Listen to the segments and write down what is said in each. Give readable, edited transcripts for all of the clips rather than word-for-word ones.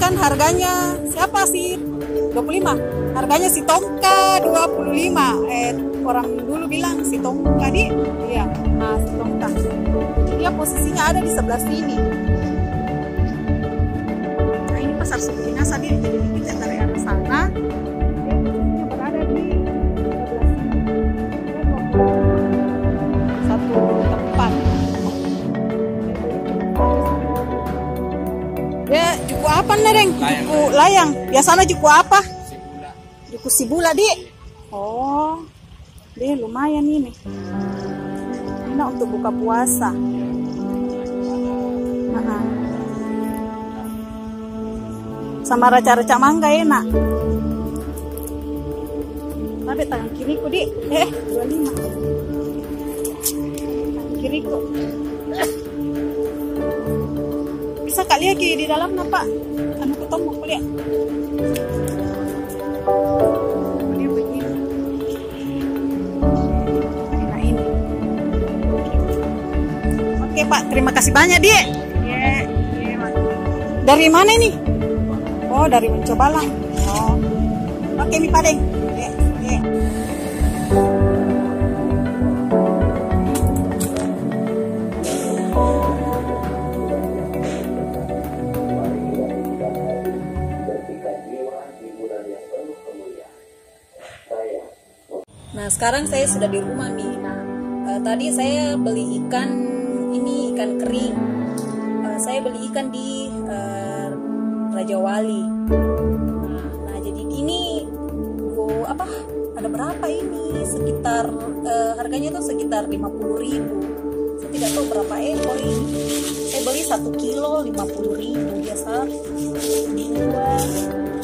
ikan harganya siapa sih? 25. Harganya si tongka 25. Orang dulu bilang si tongka di. Iya, nah si tongka. Dia posisinya ada di sebelah sini. Nah ini pasar suku Minasa dia, jadi kita dari arah sana. Dia berada di sebelah sini. Satu tempat. Ya, juku apa Nereng? Juku layang. Biasanya juku apa? Juku sibula, Di. Oh, dia lumayan ini. Enak untuk buka puasa. Sama raca-raca mangga enak. Tapi tangan kiriku, Di. 25. Tangan kiriku. Bisa kak lihat di dalam apa? Anu ketemu kuliah. Dia begini. Nah ini. Oke Pak, terima kasih banyak Di. Dari mana ini? Oh dari Mencobalang. Oh. Oke Mi Padeng. Nah sekarang saya sudah di rumah nih. Nah tadi saya beli ikan, ini ikan kering. Saya beli ikan di Raja Wali. Nah jadi ini ada berapa ini? Sekitar harganya tuh sekitar 50.000. Saya tidak tahu berapa ekor ini. Saya beli 1 kilo 50.000 biasa. 2, 3, 4.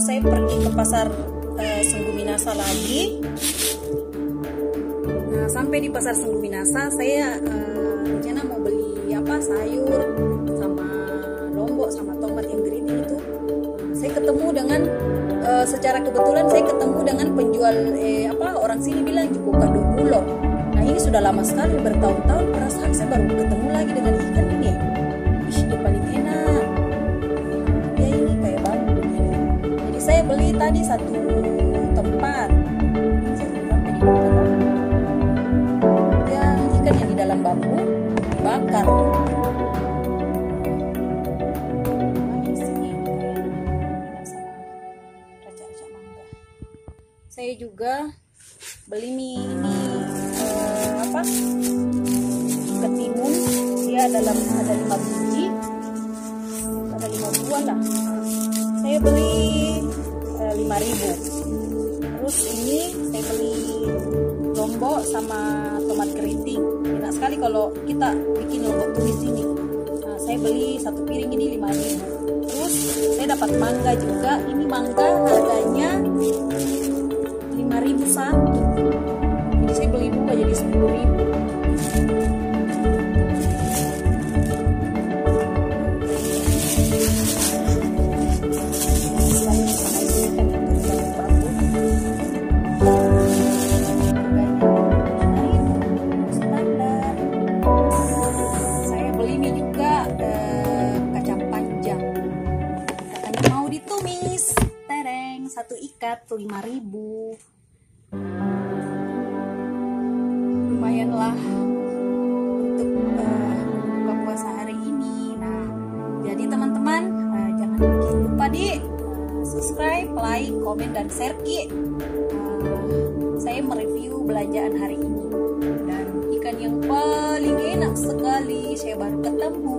Saya pergi ke pasar Sungguh Minasa lagi. Nah, sampai di pasar Sungguh Minasa saya rencana mau beli sayur sama lombok sama tomat yang green itu. Saya ketemu dengan secara kebetulan saya ketemu dengan penjual orang sini bilang juku kado bulo. Nah ini sudah lama sekali, bertahun-tahun, perasaan saya baru ketemu lagi dengan ikan ini. Dia paling enak. Dia ini kayak bambu begini. Jadi saya beli tadi satu tempat. Dia ikan yang di dalam bambu dibakar. Saya juga beli mie ini ketimun, dia ada 5 biji, ada 5 buah lah. Saya beli 5.000. Terus ini saya beli lombok sama tomat keriting. Enak sekali kalau kita bikin lombok tumis ini. Nah, saya beli 1 piring ini 5.000. Terus saya dapat mangga juga. Ini mangga harganya 5.000 satu. Jadi saya beli 2 jadi 10.000. Saya beli mie juga kacang panjang. Katanya mau ditumis. Tereng, 1 ikat 5.000. Lumayanlah untuk buka puasa hari ini. Nah, jadi teman-teman jangan lupa di subscribe, like, komen, dan share ki. Saya mereview belanjaan hari ini dan ikan yang paling enak sekali saya baru ketemu.